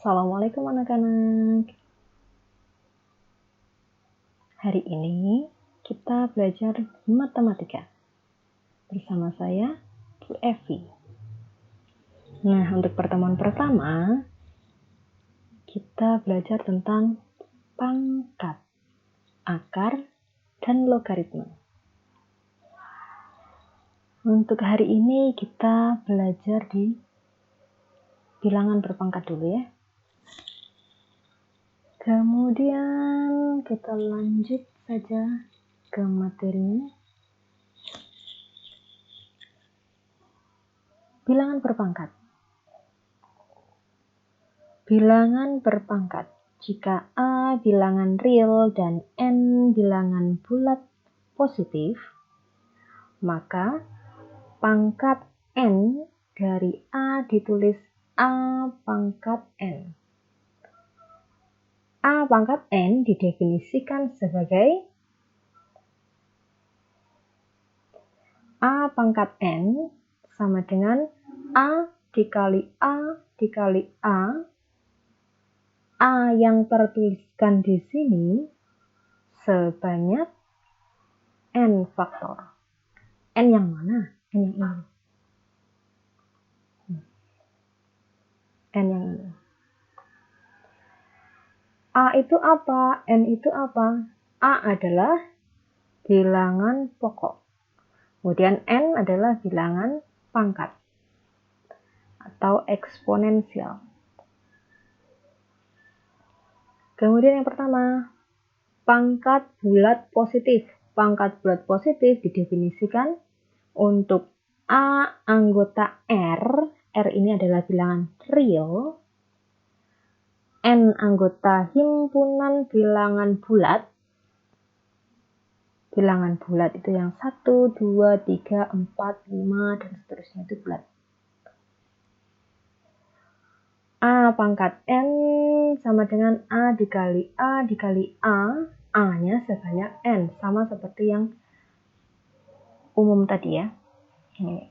Assalamualaikum anak-anak. Hari ini kita belajar matematika bersama saya, Bu Evi. Nah, untuk pertemuan pertama, kita belajar tentang pangkat, akar, dan logaritma. Untuk hari ini kita belajar di bilangan berpangkat dulu ya. Kemudian kita lanjut saja ke materinya. Bilangan berpangkat. Bilangan berpangkat. Jika A bilangan real dan N bilangan bulat positif, maka pangkat N dari A ditulis A pangkat N. A pangkat N didefinisikan sebagai A pangkat N sama dengan A dikali A dikali A. A yang tertuliskan di sini sebanyak N faktor. N yang mana? N yang ini. N yang ini. A itu apa? N itu apa? A adalah bilangan pokok. Kemudian N adalah bilangan pangkat atau eksponensial. Kemudian yang pertama, pangkat bulat positif. Pangkat bulat positif didefinisikan untuk A anggota R. R ini adalah bilangan real. N anggota himpunan bilangan bulat. Bilangan bulat itu yang 1, 2, 3, 4, 5, dan seterusnya itu bulat. A pangkat N sama dengan A dikali A dikali A. A-nya sebanyak N. Sama seperti yang umum tadi ya. Ini.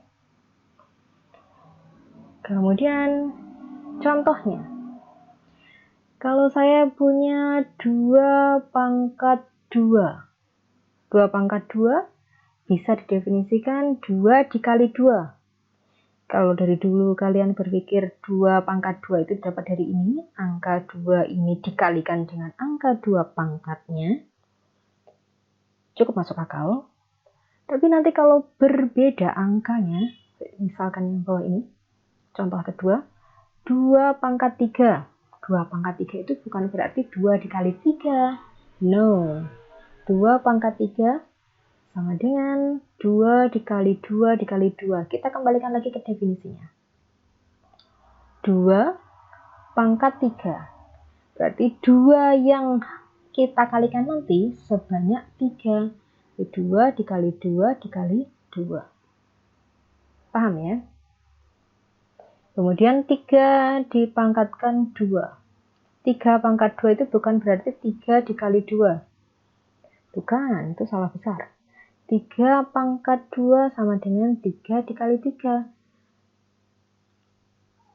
Kemudian contohnya. Kalau saya punya 2 pangkat 2. 2 pangkat 2 bisa didefinisikan 2 dikali 2. Kalau dari dulu kalian berpikir 2 pangkat 2 itu dapat dari ini, angka 2 ini dikalikan dengan angka 2 pangkatnya, cukup masuk akal. Tapi nanti kalau berbeda angkanya, misalkan yang bawah ini, contoh kedua, 2 pangkat 3. 2 pangkat 3 itu bukan berarti 2 dikali 3. No. 2 pangkat 3 sama dengan 2 dikali 2 dikali 2. Kita kembalikan lagi ke definisinya. 2 pangkat 3. Berarti 2 yang kita kalikan nanti sebanyak 3. 2 dikali 2 dikali 2. Paham ya? Kemudian 3 dipangkatkan 2. 3 pangkat 2 itu bukan berarti 3 dikali 2. Bukan, itu salah besar. 3 pangkat 2 sama dengan 3 dikali 3.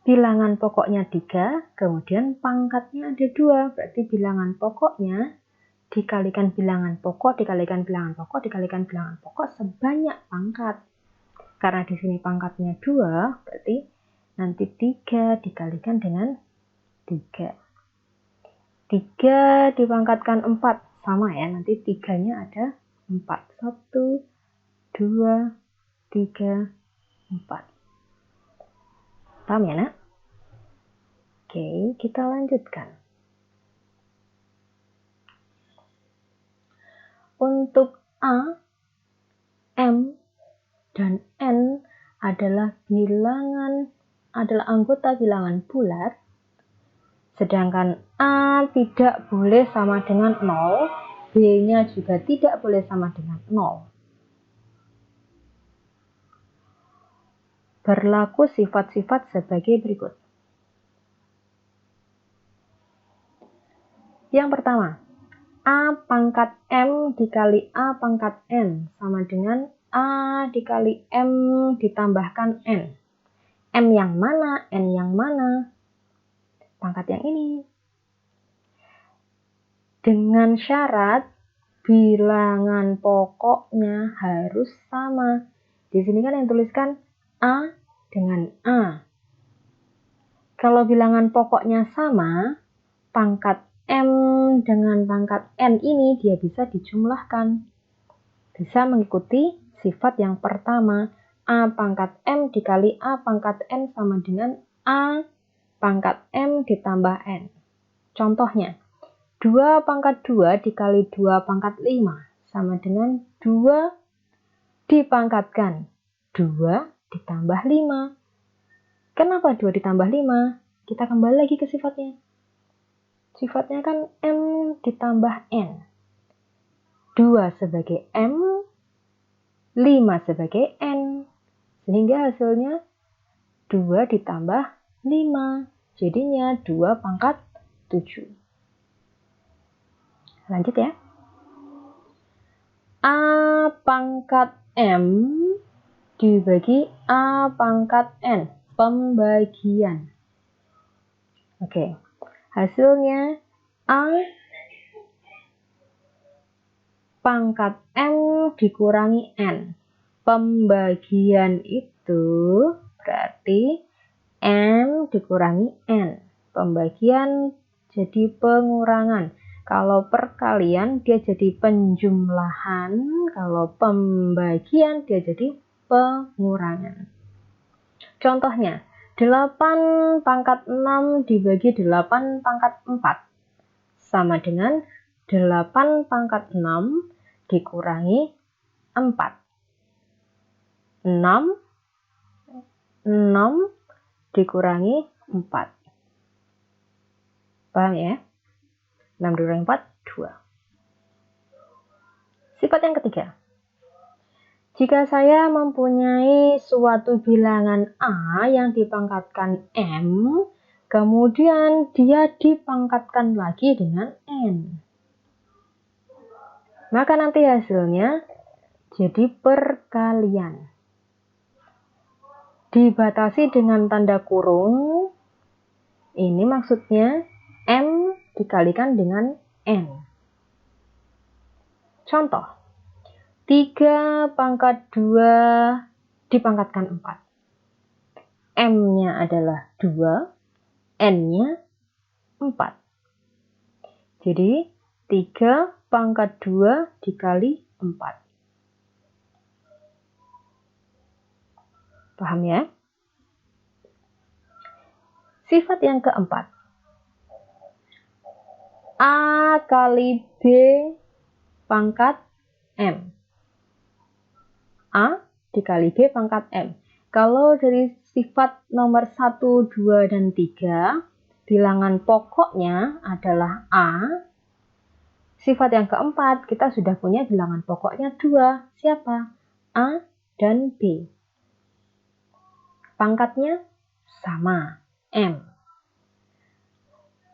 Bilangan pokoknya 3, kemudian pangkatnya ada 2. Berarti bilangan pokoknya dikalikan bilangan pokok, dikalikan bilangan pokok, dikalikan bilangan pokok sebanyak pangkat. Karena di sini pangkatnya 2, berarti nanti 3 dikalikan dengan 3. 3 dipangkatkan 4. Sama ya, nanti 3-nya ada 4. 1, 2, 3, 4. Paham ya, nak? Oke, kita lanjutkan. Untuk A, M, dan N adalah anggota bilangan bulat, sedangkan A tidak boleh sama dengan 0, B-nya juga tidak boleh sama dengan 0. Berlaku sifat-sifat sebagai berikut. Yang pertama, A pangkat M dikali A pangkat N sama dengan A dikali M ditambahkan N. M yang mana? N yang mana? pangkat yang ini. Dengan syarat bilangan pokoknya harus sama. Di sini kan yang tuliskan A dengan A. Kalau bilangan pokoknya sama, pangkat M dengan pangkat N ini dia bisa dijumlahkan. Bisa mengikuti sifat yang pertama, A pangkat M dikali A pangkat N sama dengan A pangkat M ditambah N. Contohnya, 2 pangkat 2 dikali 2 pangkat 5 sama dengan 2 dipangkatkan 2 ditambah 5. Kenapa 2 ditambah 5? Kita kembali lagi ke sifatnya. Sifatnya kan M ditambah N. 2 sebagai M, 5 sebagai N. Sehingga hasilnya 2 ditambah 5. Jadinya 2 pangkat 7. Lanjut ya. A pangkat M dibagi A pangkat N. Pembagian. Oke. Hasilnya A pangkat M dikurangi N. Pembagian itu berarti M dikurangi N. Pembagian jadi pengurangan. Kalau perkalian dia jadi penjumlahan, kalau pembagian dia jadi pengurangan. Contohnya, 8 pangkat 6 dibagi 8 pangkat 4 sama dengan 8 pangkat 6 dikurangi 4. 6 dikurangi 4. Paham ya? 6 dikurangi 4, 2. Sifat yang ketiga. Jika saya mempunyai suatu bilangan A yang dipangkatkan M, kemudian dia dipangkatkan lagi dengan N. Maka nanti hasilnya jadi perkalian. Dibatasi dengan tanda kurung. Ini maksudnya M dikalikan dengan N. Contoh, 3 pangkat 2 dipangkatkan 4. M-nya adalah 2, N-nya 4. Jadi, 3 pangkat 2 dikali 4. Paham ya? Sifat yang keempat. A kali B pangkat M. A dikali B pangkat M. Kalau dari sifat nomor 1, 2, dan 3, bilangan pokoknya adalah A. Sifat yang keempat, kita sudah punya bilangan pokoknya 2. Siapa? A dan B. Pangkatnya sama, M.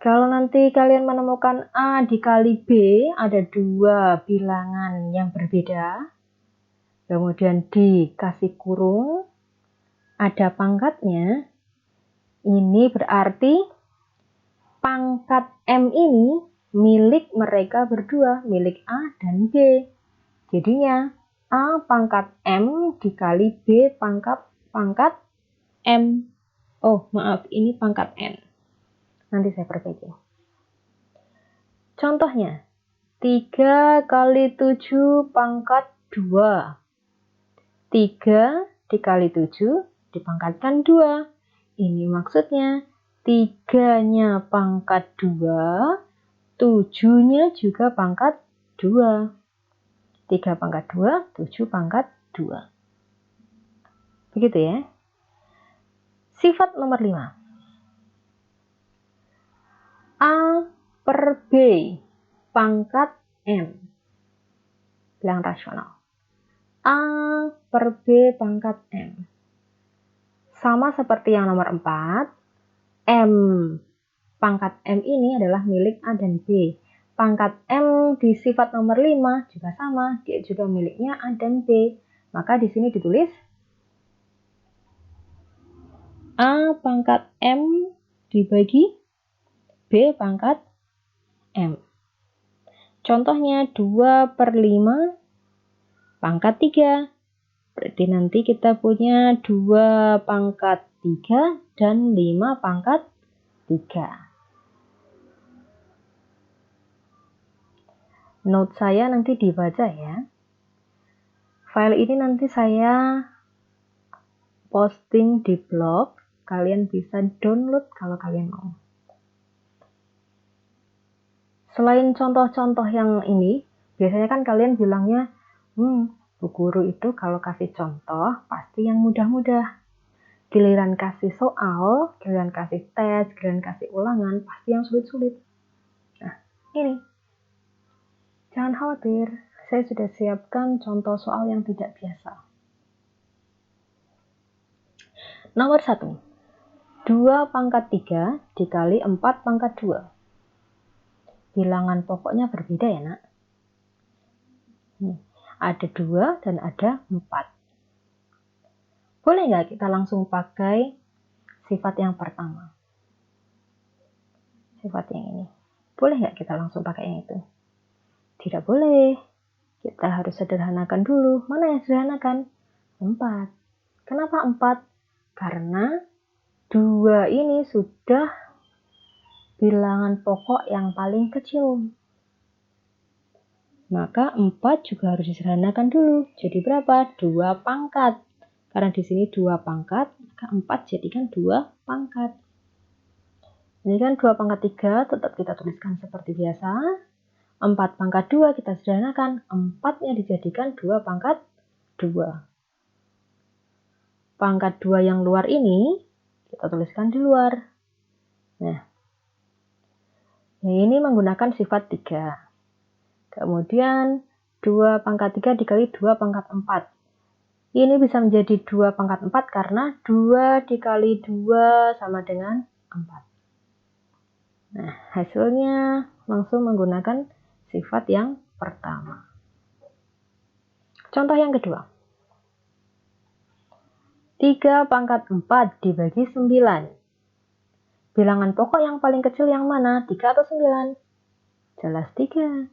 Kalau nanti kalian menemukan A dikali B, ada 2 bilangan yang berbeda. Kemudian dikasih kurung, ada pangkatnya. Ini berarti pangkat M ini milik mereka berdua, milik A dan B. Jadinya A pangkat M dikali B pangkat M. Oh, maaf, ini pangkat N. Nanti saya perbaiki. Contohnya, 3 kali 7 pangkat 2. 3 dikali 7 dipangkatkan 2. Ini maksudnya 3-nya pangkat 2, 7-nya juga pangkat 2. 3 pangkat 2, 7 pangkat 2. Begitu ya. Sifat nomor 5. A per B pangkat M. Bilangan rasional. A per B pangkat M. Sama seperti yang nomor 4, M pangkat M ini adalah milik A dan B. Pangkat M di sifat nomor 5 juga sama, dia juga miliknya A dan B. Maka di sini ditulis A pangkat M dibagi B pangkat M. Contohnya 2/5 pangkat 3. Berarti nanti kita punya 2 pangkat 3 dan 5 pangkat 3. Note saya nanti dibaca ya. File ini nanti saya posting di blog. Kalian bisa download kalau kalian mau. Selain contoh-contoh yang ini, biasanya kan kalian bilangnya, Bu Guru itu kalau kasih contoh pasti yang mudah-mudah. Giliran kasih soal, giliran kasih tes, giliran kasih ulangan, pasti yang sulit-sulit. Nah, ini. Jangan khawatir, saya sudah siapkan contoh soal yang tidak biasa. Nomor 1. 2 pangkat 3 dikali 4 pangkat 2. Bilangan pokoknya berbeda ya, Nak. Ada 2 dan ada 4. Boleh nggak kita langsung pakai sifat yang pertama? Sifat yang ini. Boleh nggak kita langsung pakai yang itu? Tidak boleh. Kita harus sederhanakan dulu. Mana yang sederhanakan? 4. Kenapa 4? Karena 2 ini sudah bilangan pokok yang paling kecil. Maka 4 juga harus disederhanakan dulu. Jadi berapa? 2 pangkat. Karena di sini 2 pangkat, maka 4 jadikan 2 pangkat. Ini kan 2 pangkat 3, tetap kita tuliskan seperti biasa. 4 pangkat 2 kita sederhanakan, 4-nya dijadikan 2 pangkat 2. Pangkat 2 yang luar ini, kita tuliskan di luar. Nah, ini menggunakan sifat 3. Kemudian, 2 pangkat 3 dikali 2 pangkat 4. Ini bisa menjadi 2 pangkat 4 karena 2 dikali 2 sama dengan 4. Nah, hasilnya langsung menggunakan sifat yang pertama. Contoh yang kedua. 3 pangkat 4 dibagi 9. Bilangan pokok yang paling kecil yang mana? 3 atau 9? Jelas 3.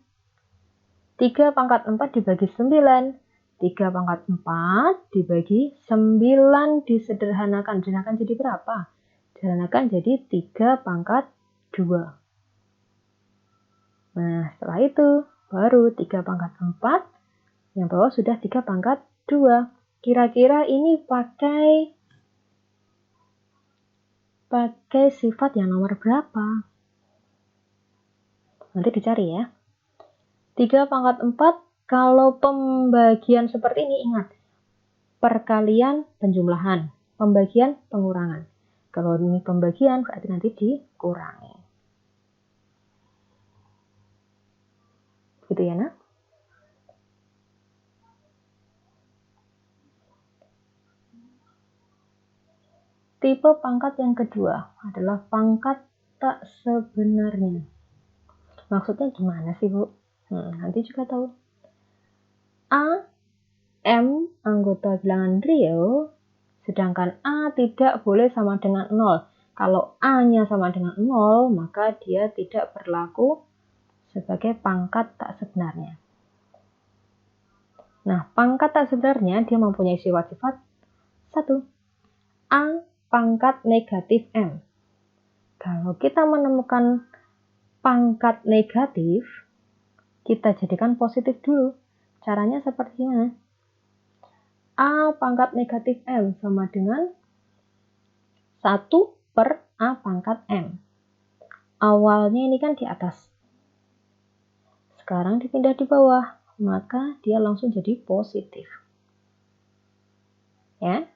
3 pangkat 4 dibagi 9. 3 pangkat 4 dibagi 9 disederhanakan. Disederhanakan jadi berapa? Disederhanakan jadi 3 pangkat 2. Nah, setelah itu baru 3 pangkat 4, yang bawah sudah 3 pangkat 2. Kira-kira ini pakai sifat yang nomor berapa? Nanti dicari ya. 3 pangkat 4, kalau pembagian seperti ini ingat, perkalian penjumlahan, pembagian pengurangan. Kalau ini pembagian berarti nanti dikurangi. Gitu ya, Nak? Tipe pangkat yang kedua adalah pangkat tak sebenarnya. Maksudnya gimana sih, Bu? Nanti juga tahu. A, M anggota bilangan real, sedangkan A tidak boleh sama dengan 0. Kalau A-nya sama dengan 0, maka dia tidak berlaku sebagai pangkat tak sebenarnya. Nah, pangkat tak sebenarnya dia mempunyai sifat-sifat 1. A pangkat negatif M. Kalau kita menemukan pangkat negatif, kita jadikan positif dulu. Caranya seperti ini. A pangkat negatif M sama dengan 1 per A pangkat M. Awalnya ini kan di atas. Sekarang dipindah di bawah, maka dia langsung jadi positif. Ya.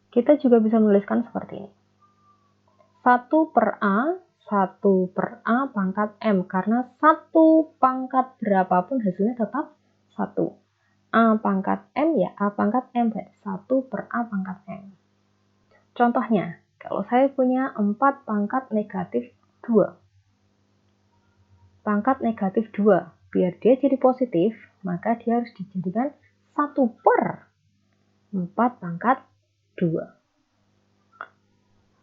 Kita juga bisa menuliskan seperti ini. 1 per A, 1 per A pangkat M. Karena 1 pangkat berapapun hasilnya tetap 1. A pangkat M ya A pangkat M. 1 per A pangkat M. Contohnya, kalau saya punya 4 pangkat negatif 2. Pangkat negatif 2. Biar dia jadi positif, maka dia harus dijadikan 1 per 4 pangkat 2.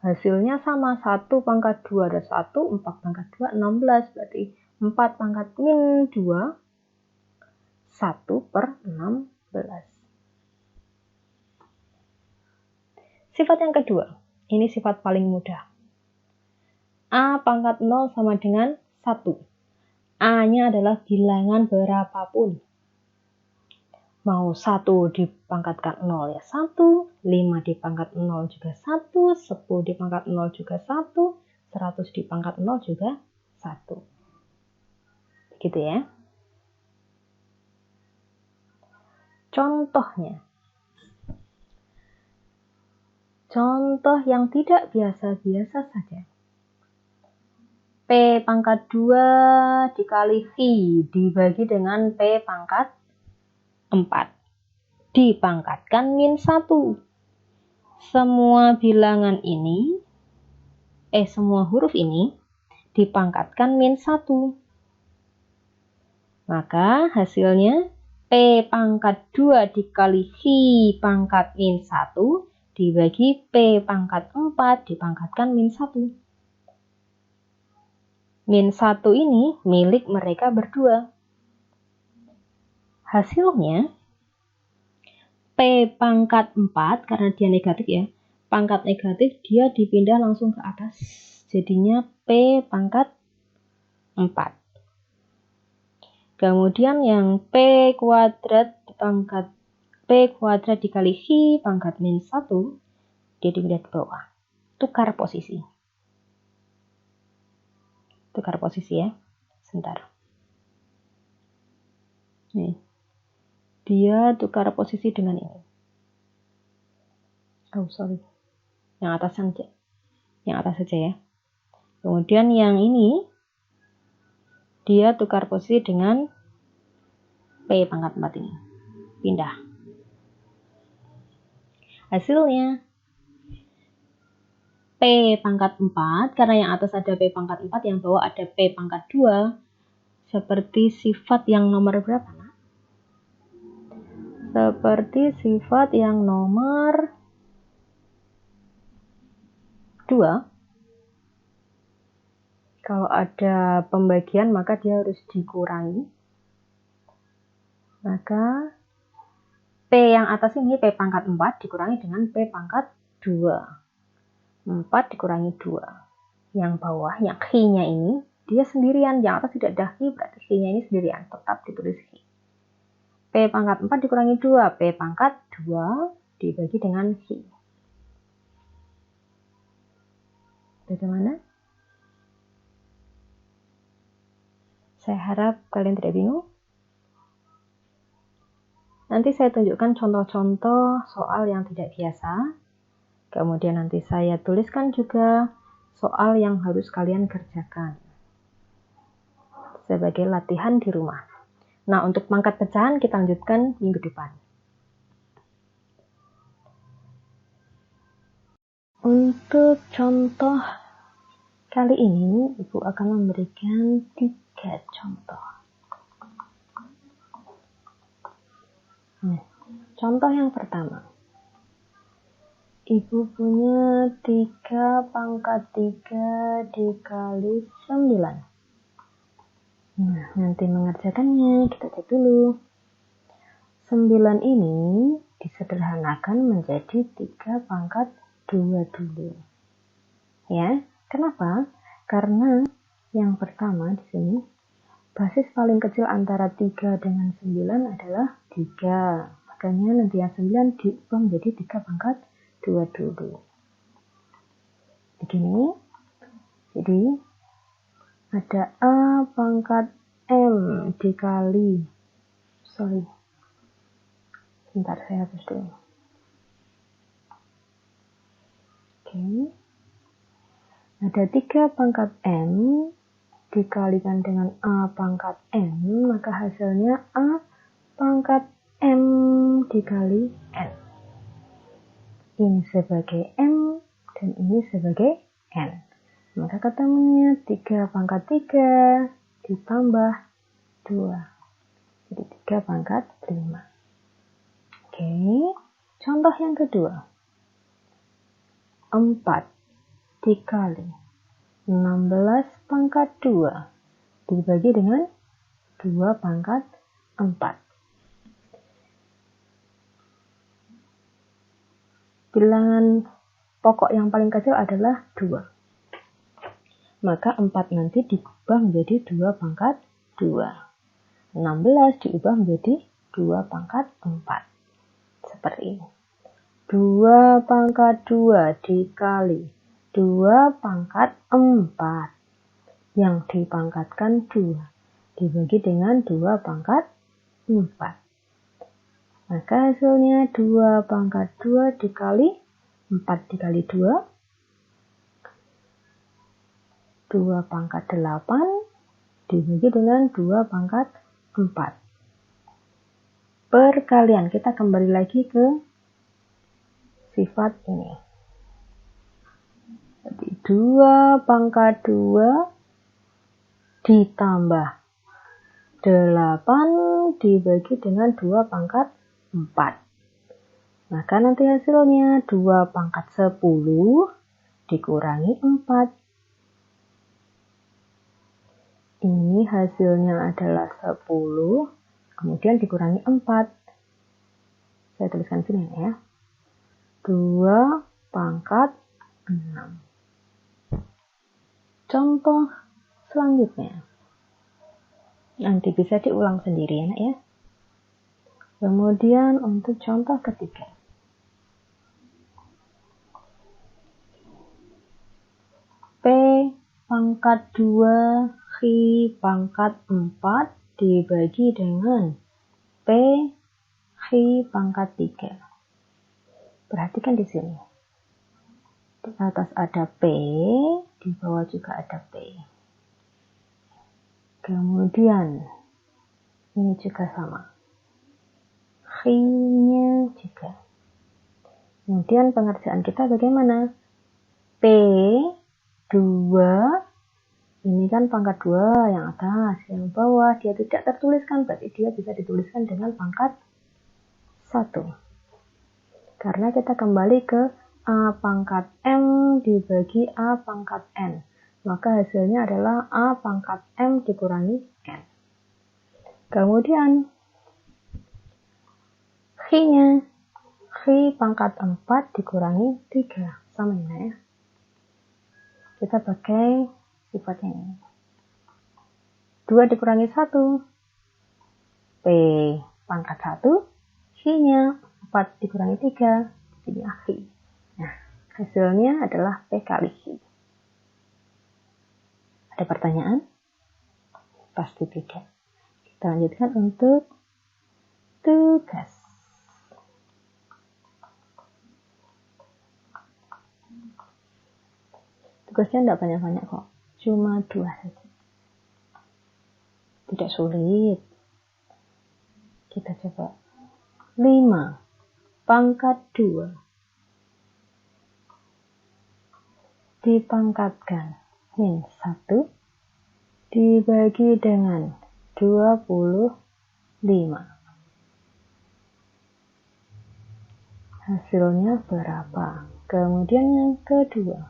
Hasilnya sama, 1 pangkat 2 ada 1, 4 pangkat 2, 16. Berarti 4 pangkat min 2, 1/16. Sifat yang kedua, ini sifat paling mudah. A pangkat 0 sama dengan 1. A-nya adalah bilangan berapapun. Mau 1 dipangkatkan 0 ya 1, 5 dipangkat 0 juga 1, 10 dipangkat 0 juga 1, 100 dipangkat 0 juga 1. Begitu ya. Contohnya. Contoh yang tidak biasa-biasa saja. P pangkat 2 dikali V dibagi dengan P pangkat 4 dipangkatkan min 1. Semua bilangan ini, semua huruf ini dipangkatkan min 1. Maka hasilnya P pangkat 2 dikali V pangkat min 1 dibagi P pangkat 4 dipangkatkan min 1. Min 1 ini milik mereka berdua. Hasilnya P pangkat 4, karena dia negatif ya, pangkat negatif dia dipindah langsung ke atas. Jadinya P pangkat 4. Kemudian yang P kuadrat dikali V pangkat min 1, dia dipindah ke bawah. Tukar posisi. Tukar posisi ya. Sebentar. Nih. Dia tukar posisi dengan ini. Oh, sorry. Yang atas saja ya. Kemudian yang ini dia tukar posisi dengan P pangkat 4 ini. Pindah. Hasilnya P pangkat 4, karena yang atas ada P pangkat 4, yang bawah ada P pangkat 2. Seperti sifat yang nomor berapa? Seperti sifat yang nomor 2. Kalau ada pembagian maka dia harus dikurangi. Maka P yang atas ini P pangkat 4 dikurangi dengan P pangkat 2. 4 dikurangi 2. Yang bawah, yang H-nya ini, dia sendirian. Yang atas tidak ada H, berarti H-nya ini sendirian. Tetap ditulis H. P pangkat 4 dikurangi 2. P pangkat 2 dibagi dengan H. Bagaimana? Saya harap kalian tidak bingung. Nanti saya tunjukkan contoh-contoh soal yang tidak biasa. Kemudian nanti saya tuliskan juga soal yang harus kalian kerjakan sebagai latihan di rumah. Nah, untuk pangkat pecahan kita lanjutkan minggu depan. Untuk contoh kali ini, Ibu akan memberikan 3 contoh. Contoh yang pertama. Ibu punya 3 pangkat 3 dikali 9. Nah, nanti mengerjakannya kita cek dulu. 9 ini disederhanakan menjadi 3 pangkat 2 dulu. Ya, kenapa? Karena yang pertama di sini, basis paling kecil antara 3 dengan 9 adalah 3. Makanya nanti yang 9 diubah menjadi 3 pangkat 2 dulu. Begini. Jadi ada A pangkat M dikali, sebentar saya hapus dulu. Oke. Ada 3 pangkat M dikalikan dengan A pangkat M, maka hasilnya A pangkat M dikali N. Ini sebagai M dan ini sebagai N. Maka ketemunya 3 pangkat 3 ditambah 2. Jadi 3 pangkat 5. Oke. Contoh yang kedua. 4 dikali 16 pangkat 2 dibagi dengan 2 pangkat 4. Bilangan pokok yang paling kecil adalah 2. Maka 4 nanti diubah menjadi 2 pangkat 2. 16 diubah menjadi 2 pangkat 4. Seperti ini. 2 pangkat 2 dikali 2 pangkat 4. Yang dipangkatkan 2. Dibagi dengan 2 pangkat 4. Maka hasilnya 2 pangkat 2 dikali 4 dikali 2. 2 pangkat 8 dibagi dengan 2 pangkat 4. Perkalian, kita kembali lagi ke sifat ini. Jadi 2 pangkat 2 ditambah 8 dibagi dengan 2 pangkat 4. Maka nanti hasilnya 2 pangkat 10 dikurangi 4. Ini hasilnya adalah 10, kemudian dikurangi 4. Saya tuliskan sini ya. 2 pangkat 6. Contoh selanjutnya. Nanti bisa diulang sendiri ya, nak ya. Kemudian untuk contoh ketiga. P pangkat 2 Q pangkat 4 dibagi dengan P Q pangkat 3. Perhatikan di sini. Di atas ada P, di bawah juga ada P. Kemudian ini juga sama. Q-nya juga. Kemudian pengerjaan kita bagaimana? P 2, ini kan pangkat 2 yang atas, yang bawah dia tidak tertuliskan, berarti dia bisa dituliskan dengan pangkat 1. Karena kita kembali ke A pangkat M dibagi A pangkat N. Maka hasilnya adalah A pangkat M dikurangi N. Kemudian Q-nya. Q pangkat 4 dikurangi 3. Sama ya. Kita pakai sifat ini. 2 dikurangi 1. P pangkat 1. Q-nya 4 dikurangi 3. Ini Q. Nah, hasilnya adalah P kali Q. Ada pertanyaan? Pasti tidak. Kita lanjutkan untuk tugas. Tugasnya tidak banyak-banyak kok. Cuma 2 saja. Tidak sulit. Kita coba. 5 pangkat 2 dipangkatkan min 1 dibagi dengan 25. Hasilnya berapa? Kemudian yang kedua.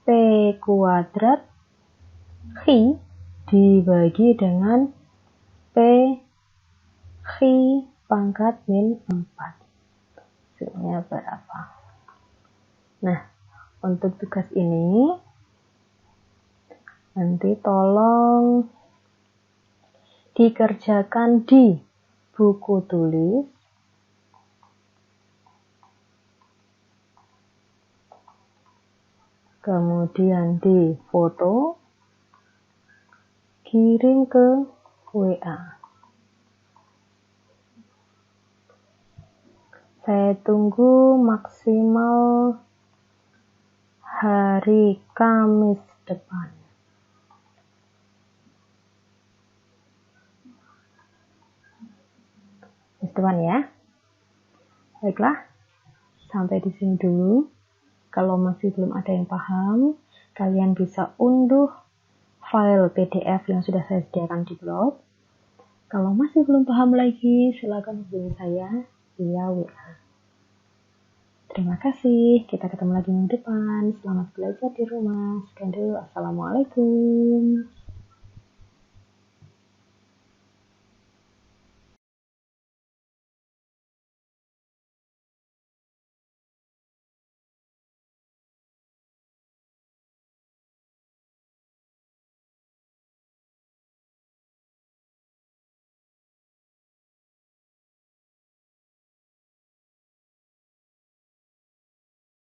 P kuadrat Q dibagi dengan P Q pangkat min 4. Hasilnya berapa? Nah, untuk tugas ini nanti tolong dikerjakan di buku tulis. Kemudian di foto, kirim ke WA. Saya tunggu maksimal hari Kamis depan. Kamis depan ya. Baiklah, sampai di sini dulu. Kalau masih belum ada yang paham, kalian bisa unduh file PDF yang sudah saya sediakan di blog. Kalau masih belum paham lagi, silakan hubungi saya via WA. Terima kasih. Kita ketemu lagi minggu depan. Selamat belajar di rumah. Sekian dulu. Assalamualaikum.